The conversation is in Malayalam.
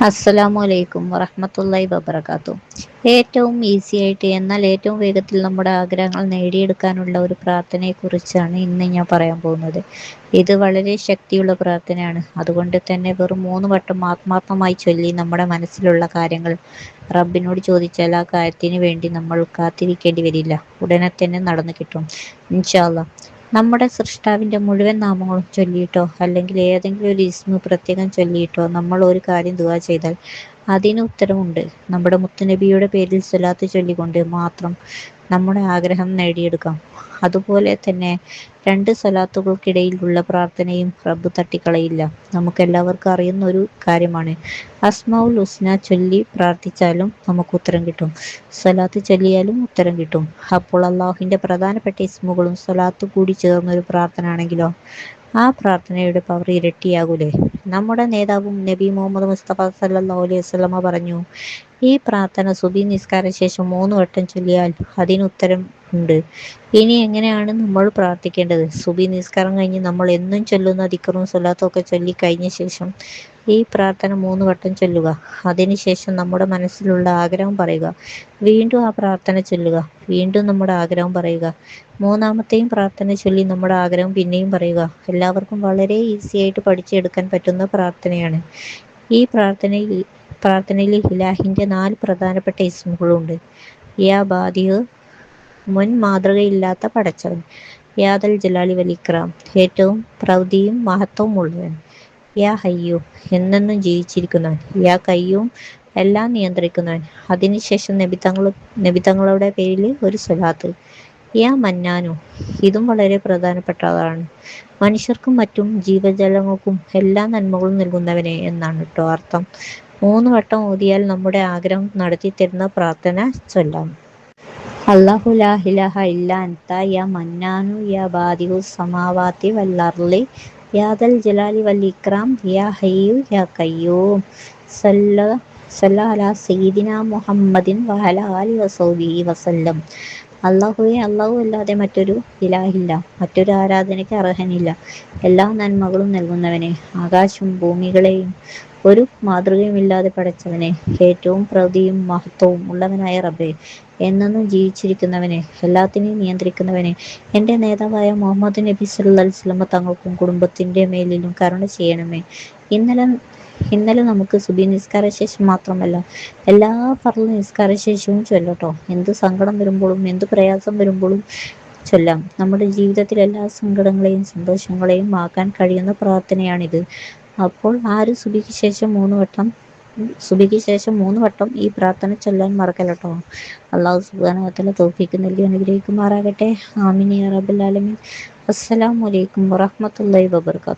അസ്സലാമു അലൈക്കും വറഹ്മത്തുള്ളാഹി വബറകാതുഹു. ഏറ്റവും ഈസി ആയിട്ട് എന്നാൽ ഏറ്റവും വേഗത്തിൽ നമ്മുടെ ആഗ്രഹങ്ങൾ നേടിയെടുക്കാനുള്ള ഒരു പ്രാർത്ഥനയെക്കുറിച്ചാണ് ഇന്ന് ഞാൻ പറയാൻ പോകുന്നത്. ഇത് വളരെ ശക്തിയുള്ള പ്രാർത്ഥനയാണ്. അതുകൊണ്ട് തന്നെ വെറും 3 വട്ടം ആത്മാർത്ഥമായി ചൊല്ലി നമ്മുടെ മനസ്സിലുള്ള കാര്യങ്ങൾ റബ്ബിനോട് ചോദിച്ചാൽ ആ കാര്യത്തിന് വേണ്ടി നമ്മൾ കാത്തിരിക്കേണ്ടി വരില്ല. ഉടനെ തന്നെ നടന്നു കിട്ടും ഇൻഷാ അല്ലാഹ്. നമ്മുടെ സൃഷ്ടാവിൻ്റെ മുഴുവൻ നാമങ്ങളും ചൊല്ലിയിട്ടോ അല്ലെങ്കിൽ ഏതെങ്കിലും ഒരു ഇസ്മു പ്രത്യേകം ചൊല്ലിയിട്ടോ നമ്മൾ ഒരു കാര്യം ദുആ ചെയ്താൽ അതിന് ഉത്തരമുണ്ട്. നമ്മുടെ മുത്തുനബിയുടെ പേരിൽ സ്വലാത്ത് ചൊല്ലിക്കൊണ്ട് മാത്രം നമ്മുടെ ആഗ്രഹം നേടിയെടുക്കാം. അതുപോലെ തന്നെ 2 സ്വലാത്തുകൾക്കിടയിലുള്ള പ്രാർത്ഥനയും റബ്ബ് തട്ടിക്കളയില്ല. നമുക്കെല്ലാവർക്കും അറിയുന്ന ഒരു കാര്യമാണ്. അസ്മാഉൽ ഹുസ്ന ചൊല്ലി പ്രാർത്ഥിച്ചാലും നമുക്ക് ഉത്തരം കിട്ടും, സ്വലാത്ത് ചൊല്ലിയാലും ഉത്തരം കിട്ടും. അപ്പോൾ അള്ളാഹുവിൻ്റെ പ്രധാനപ്പെട്ട ഇസ്മുകളും സ്വലാത്തും കൂടി ചേർന്നൊരു പ്രാർത്ഥന ആണെങ്കിലോ ആ പ്രാർത്ഥനയുടെ പവർ ഇരട്ടിയാകൂലേ. നമ്മുടെ നേതാവും നബി മുഹമ്മദ് മുസ്തഫ സല്ലല്ലാഹു അലൈഹി വസല്ലമ പറഞ്ഞു, ഈ പ്രാർത്ഥന സുബഹി നിസ്കാര ശേഷം 3 വട്ടം ചൊല്ലിയാൽ അതിന് ഉത്തരം ഉണ്ട്. ഇനി എങ്ങനെയാണ് നമ്മൾ പ്രാർത്ഥിക്കേണ്ടത്? സുബഹി നിസ്കാരം കഴിഞ്ഞ് നമ്മൾ എന്നും ചൊല്ലുന്ന ദിക്റും സ്വലാത്തും ഒക്കെ ചൊല്ലി കഴിഞ്ഞ ശേഷം ഈ പ്രാർത്ഥന 3 വട്ടം ചൊല്ലുക. അതിനുശേഷം നമ്മുടെ മനസ്സിലുള്ള ആഗ്രഹം പറയുക. വീണ്ടും ആ പ്രാർത്ഥന ചൊല്ലുക. വീണ്ടും നമ്മുടെ ആഗ്രഹം പറയുക. മൂന്നാമത്തെയും പ്രാർത്ഥന ചൊല്ലി നമ്മുടെ ആഗ്രഹം പിന്നെയും പറയുക. എല്ലാവർക്കും വളരെ ഈസി ആയിട്ട് പഠിച്ചെടുക്കാൻ പറ്റുന്ന പ്രാർത്ഥനയാണ്. ഈ പ്രാർത്ഥനയിൽ ഇലാഹിൻ്റെ 4 പ്രധാനപ്പെട്ട ഇസ്മുകളുണ്ട്. യാ ബാദിഹ്, മുൻ മാതൃകയില്ലാത്ത പടച്ചവൻ. യാദൽ ജലാലി വൽ ഇക്റാം, ഏറ്റവും പ്രൗഢിയും മഹത്വവും ഉള്ളവൻ. യാ ഹയ്യു, എന്നെന്നും ജീവിച്ചിരിക്കുന്നവൻ. യാ ഖയ്യൂം, എല്ലാം നിയന്ത്രിക്കുന്നവൻ. അതിനുശേഷം നബിതങ്ങളുടെ പേരിൽ ഒരു സ്വലാത്ത്. യാ മന്നാനു, ഇതും വളരെ പ്രധാനപ്പെട്ടതാണ്. മനുഷ്യർക്കും മറ്റും ജീവജാലങ്ങൾക്കും എല്ലാ നന്മകളും നൽകുന്നവനെ എന്നാണ് കേട്ടോ അർത്ഥം. 3 വട്ടം ഓതിയാൽ നമ്മുടെ ആഗ്രഹം നടത്തിത്തരുന്ന പ്രാർത്ഥന ചൊല്ലാം. അല്ലാഹു ലാ ഇലാഹ ഇല്ലാ അൻത യാ മന്നാനു യാ ബാദിഉസ് സമാവാതി വൽ അർളി യാ ദൽ ജലാലി വൽ ഇക്റാം യാ ഹയ്യു യാ ഖയ്യൂം. സല്ല അലാ സയ്യിദിനാ മുഹമ്മദിൻ വഅലാ ആലിഹി വസഹ്ബിഹി വസല്ലം. അല്ലാഹുവേ, അല്ലാഹു അല്ലാതെ മറ്റൊരു ഇലാഹില്ല, മറ്റൊരു ആരാധനയ്ക്ക് അർഹനില്ല. എല്ലാ നന്മകളും നൽകുന്നവനെ, ആകാശവും ഭൂമികളെയും ഒരു മാതൃകയുമില്ലാതെ പടച്ചവനെ, ഏറ്റവും പ്രൗഢിയും മഹത്വവും ഉള്ളവനായ റബ്ബേ, എന്നെന്നും ജീവിച്ചിരിക്കുന്നവനെ, എല്ലാത്തിനെയും നിയന്ത്രിക്കുന്നവനെ, എൻ്റെ നേതാവായ മുഹമ്മദ് നബി സല്ലല്ലാഹു അലൈഹി വസല്ലമ തങ്ങൾക്കും കുടുംബത്തിൻ്റെ മേലിലും കരുണ ചെയ്യണമേ. ഇന്നലെ നമുക്ക് സുബഹി നിസ്കാര ശേഷം മാത്രമല്ല, എല്ലാ ഫർള് നിസ്കാര ശേഷവും ചൊല്ലട്ടോ. എന്ത് സങ്കടം വരുമ്പോഴും എന്ത് പ്രയാസം വരുമ്പോഴും ചൊല്ലാം. നമ്മുടെ ജീവിതത്തിലെ എല്ലാ സങ്കടങ്ങളെയും സന്തോഷങ്ങളെയും ആക്കാൻ കഴിയുന്ന പ്രാർത്ഥനയാണിത്. അപ്പോൾ ആരും സുബഹിക്ക് ശേഷം 3 വട്ടം ഈ പ്രാർത്ഥന ചൊല്ലാൻ മറക്കല്ലട്ടോ. അല്ലാഹു സുബ്ഹാനഹു വ തആല തൗഫീഖ് നൽകി അനുഗ്രഹിക്കുമാറാകട്ടെ. ആമീൻ യാ റബ്ബൽ ആലമീൻ. അസ്സലാമു അലൈക്കും വറഹ്മത്തുള്ളാഹി വബറകാതുഹു.